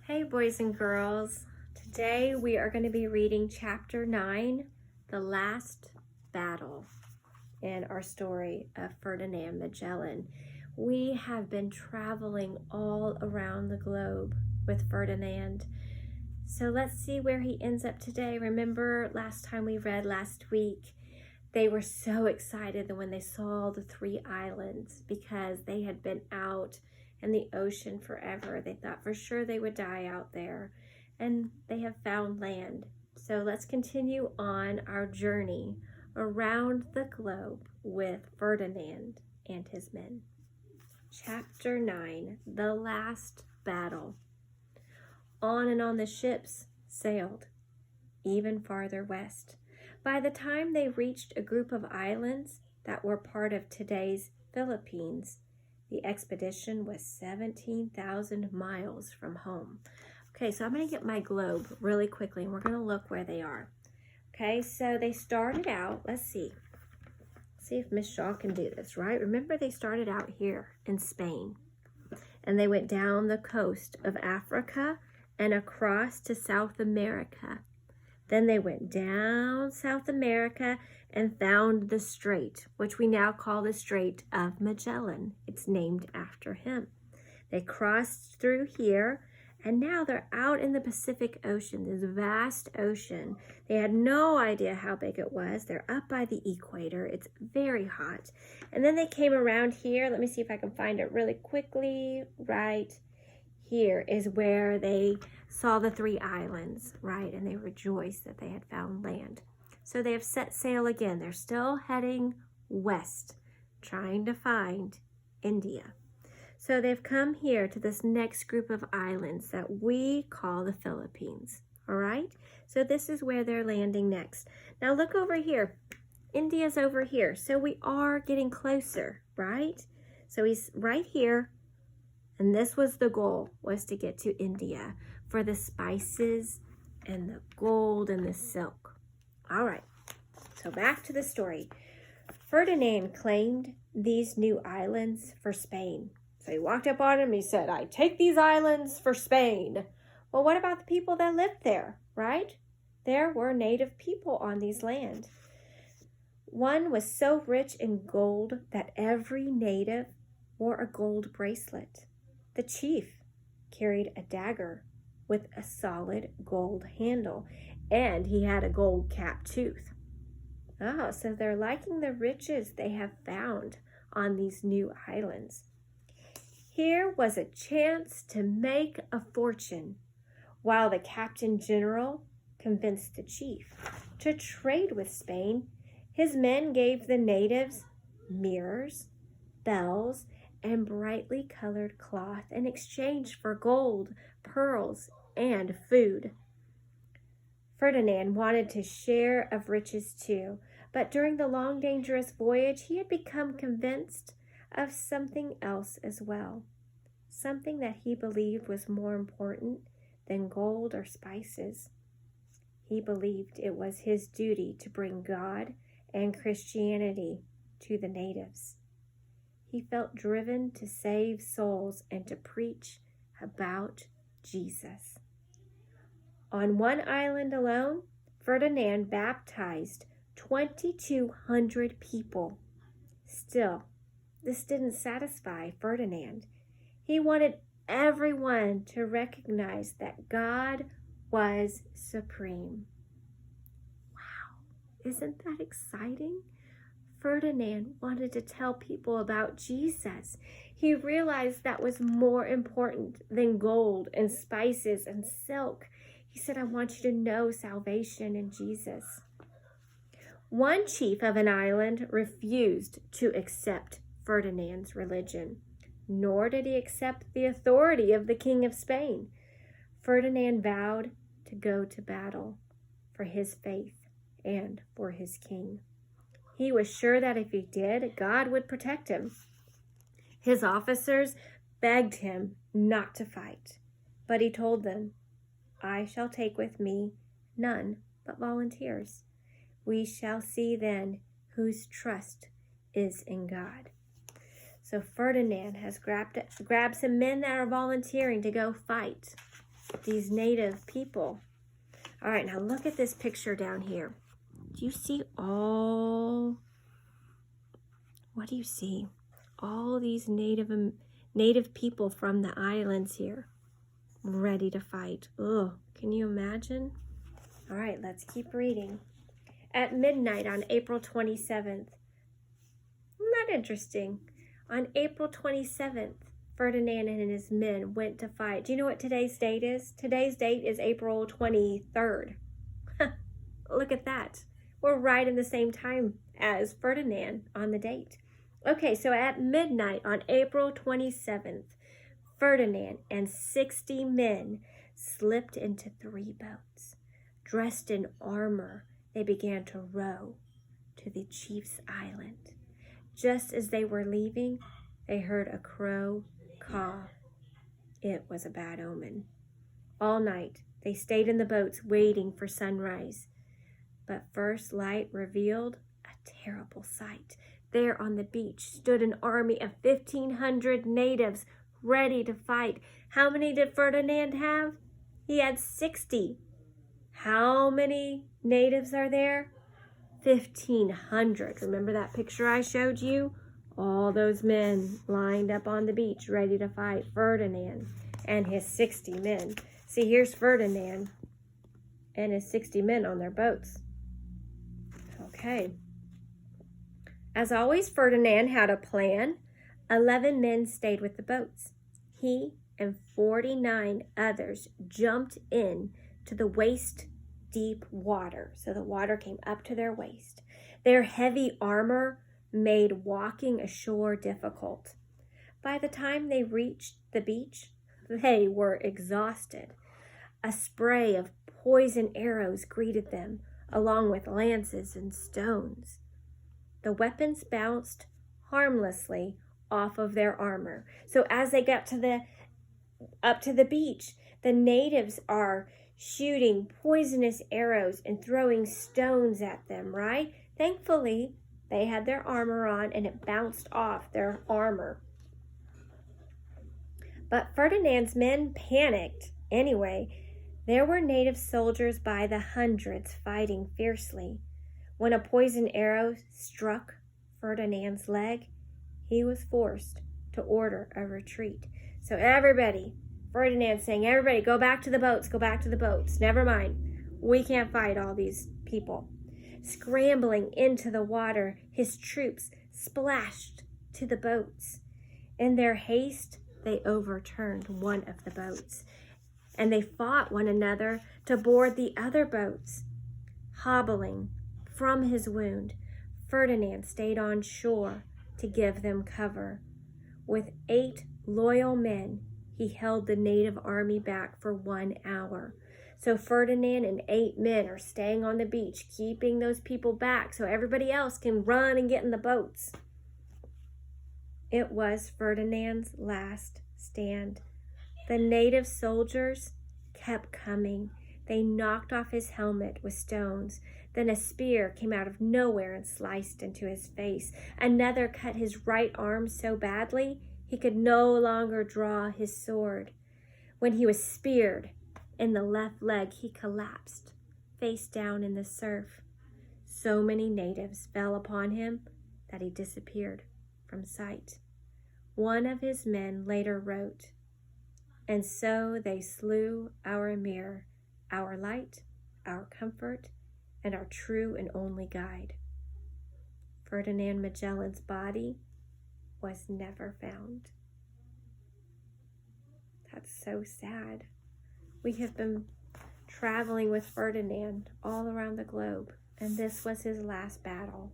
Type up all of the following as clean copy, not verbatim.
Hey boys and girls, today we are going to be reading chapter 9, The Last Battle, in our story of Ferdinand Magellan. We have been traveling all around the globe with Ferdinand. So let's see where he ends up today. Remember last time we read last week, they were so excited when they saw the 3 islands because they had been out in the ocean forever. They thought for sure they would die out there, and they have found land. So let's continue on our journey around the globe with Ferdinand and his men. Chapter 9, The Last Battle. On and on the ships sailed, even farther west. By the time they reached a group of islands that were part of today's Philippines, the expedition was 17,000 miles from home. Okay, so I'm going to get my globe really quickly, and we're going to look where they are. Okay, so they started out, let's see if Miss Shaw can do this, right? Remember, they started out here in Spain, and they went down the coast of Africa and across to South America. Then they went down South America and found the strait, which we now call the Strait of Magellan. It's named after him. They crossed through here, and now they're out in the Pacific Ocean, this vast ocean. They had no idea how big it was. They're up by the equator. It's very hot. And then they came around here. Let me see if I can find it really quickly. Right here is where they saw the 3 islands, right? And they rejoiced that they had found land. So they have set sail again. They're still heading west, trying to find India. So they've come here to this next group of islands that we call the Philippines, all right? So this is where they're landing next. Now look over here. India's over here. So we are getting closer, right? So he's right here. And this was the goal, was to get to India for the spices and the gold and the silk. All right, so back to the story. Ferdinand claimed these new islands for Spain. So he walked up on him, he said, I take these islands for Spain. Well, what about the people that lived there, right? There were native people on these lands. One was so rich in gold that every native wore a gold bracelet. The chief carried a dagger with a solid gold handle, and he had a gold capped tooth. Oh, so they're liking the riches they have found on these new islands. Here was a chance to make a fortune, while the captain general convinced the chief to trade with Spain. His men gave the natives mirrors, bells, and brightly colored cloth in exchange for gold, pearls, and food. Ferdinand wanted to share of riches too, but during the long, dangerous voyage, he had become convinced of something else as well, something that he believed was more important than gold or spices. He believed it was his duty to bring God and Christianity to the natives. He felt driven to save souls and to preach about Jesus. On one island alone, Ferdinand baptized 2,200 people. Still, this didn't satisfy Ferdinand. He wanted everyone to recognize that God was supreme. Wow, isn't that exciting? Ferdinand wanted to tell people about Jesus. He realized that was more important than gold and spices and silk. He said, I want you to know salvation in Jesus. One chief of an island refused to accept Ferdinand's religion, nor did he accept the authority of the King of Spain. Ferdinand vowed to go to battle for his faith and for his king. He was sure that if he did, God would protect him. His officers begged him not to fight, but he told them, I shall take with me none but volunteers. We shall see then whose trust is in God. So Ferdinand has grabbed some men that are volunteering to go fight. these native people. All right, now look at this picture down here. Do you see what do you see? All these native people from the islands here, ready to fight. Oh, can you imagine? All right, let's keep reading. At midnight on April 27th, not interesting. On April 27th, Ferdinand and his men went to fight. Do you know what today's date is? Today's date is April 23rd. Look at that. We're right in the same time as Ferdinand on the date. Okay, so at midnight on April 27th, Ferdinand and 60 men slipped into 3 boats. Dressed in armor, they began to row to the chief's island. Just as they were leaving, they heard a crow caw. It was a bad omen. All night, they stayed in the boats waiting for sunrise. But first light revealed a terrible sight. There on the beach stood an army of 1,500 natives ready to fight. How many did Ferdinand have? He had 60. How many natives are there? 1,500. Remember that picture I showed you? All those men lined up on the beach ready to fight Ferdinand and his 60 men. See, here's Ferdinand and his 60 men on their boats. Okay. As always, Ferdinand had a plan. 11 men stayed with the boats. He and 49 others jumped in to the waist-deep water. So the water came up to their waist. Their heavy armor made walking ashore difficult. By the time they reached the beach, they were exhausted. A spray of poison arrows greeted them, along with lances and stones. The weapons bounced harmlessly off of their armor. So as they got up to the beach, the natives are shooting poisonous arrows and throwing stones at them, right? Thankfully, they had their armor on and it bounced off their armor. But Ferdinand's men panicked. Anyway, there were native soldiers by the hundreds fighting fiercely. When a poison arrow struck Ferdinand's leg, he was forced to order a retreat. So Ferdinand's saying, everybody, go back to the boats, go back to the boats. Never mind, we can't fight all these people. Scrambling into the water, his troops splashed to the boats. In their haste, they overturned one of the boats, and they fought one another to board the other boats. Hobbling from his wound, Ferdinand stayed on shore to give them cover. With 8 loyal men, he held the native army back for 1 hour. So Ferdinand and 8 men are staying on the beach, keeping those people back so everybody else can run and get in the boats. It was Ferdinand's last stand. The native soldiers kept coming. They knocked off his helmet with stones. Then a spear came out of nowhere and sliced into his face. Another cut his right arm so badly he could no longer draw his sword. When he was speared in the left leg, he collapsed, face down in the surf. So many natives fell upon him that he disappeared from sight. One of his men later wrote, "And so they slew our emir, our light, our comfort, and our true and only guide." Ferdinand Magellan's body was never found. That's so sad. We have been traveling with Ferdinand all around the globe, and this was his last battle.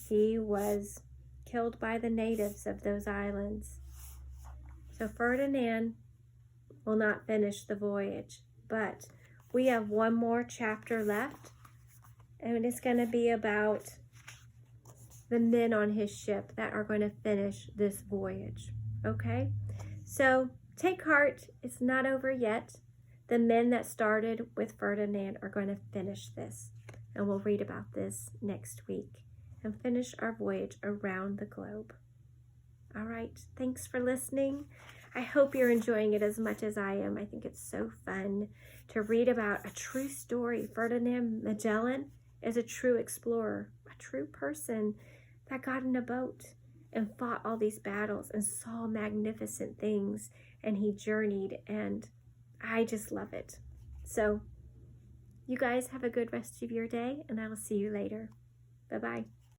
He was killed by the natives of those islands. So Ferdinand will not finish the voyage, but we have one more chapter left, and it's going to be about the men on his ship that are going to finish this voyage. Okay? So take heart. It's not over yet. The men that started with Ferdinand are going to finish this, and we'll read about this next week and finish our voyage around the globe. All right. Thanks for listening. I hope you're enjoying it as much as I am. I think it's so fun to read about a true story. Ferdinand Magellan is a true explorer, a true person that got in a boat and fought all these battles and saw magnificent things, and he journeyed, and I just love it. So you guys have a good rest of your day, and I will see you later. Bye-bye.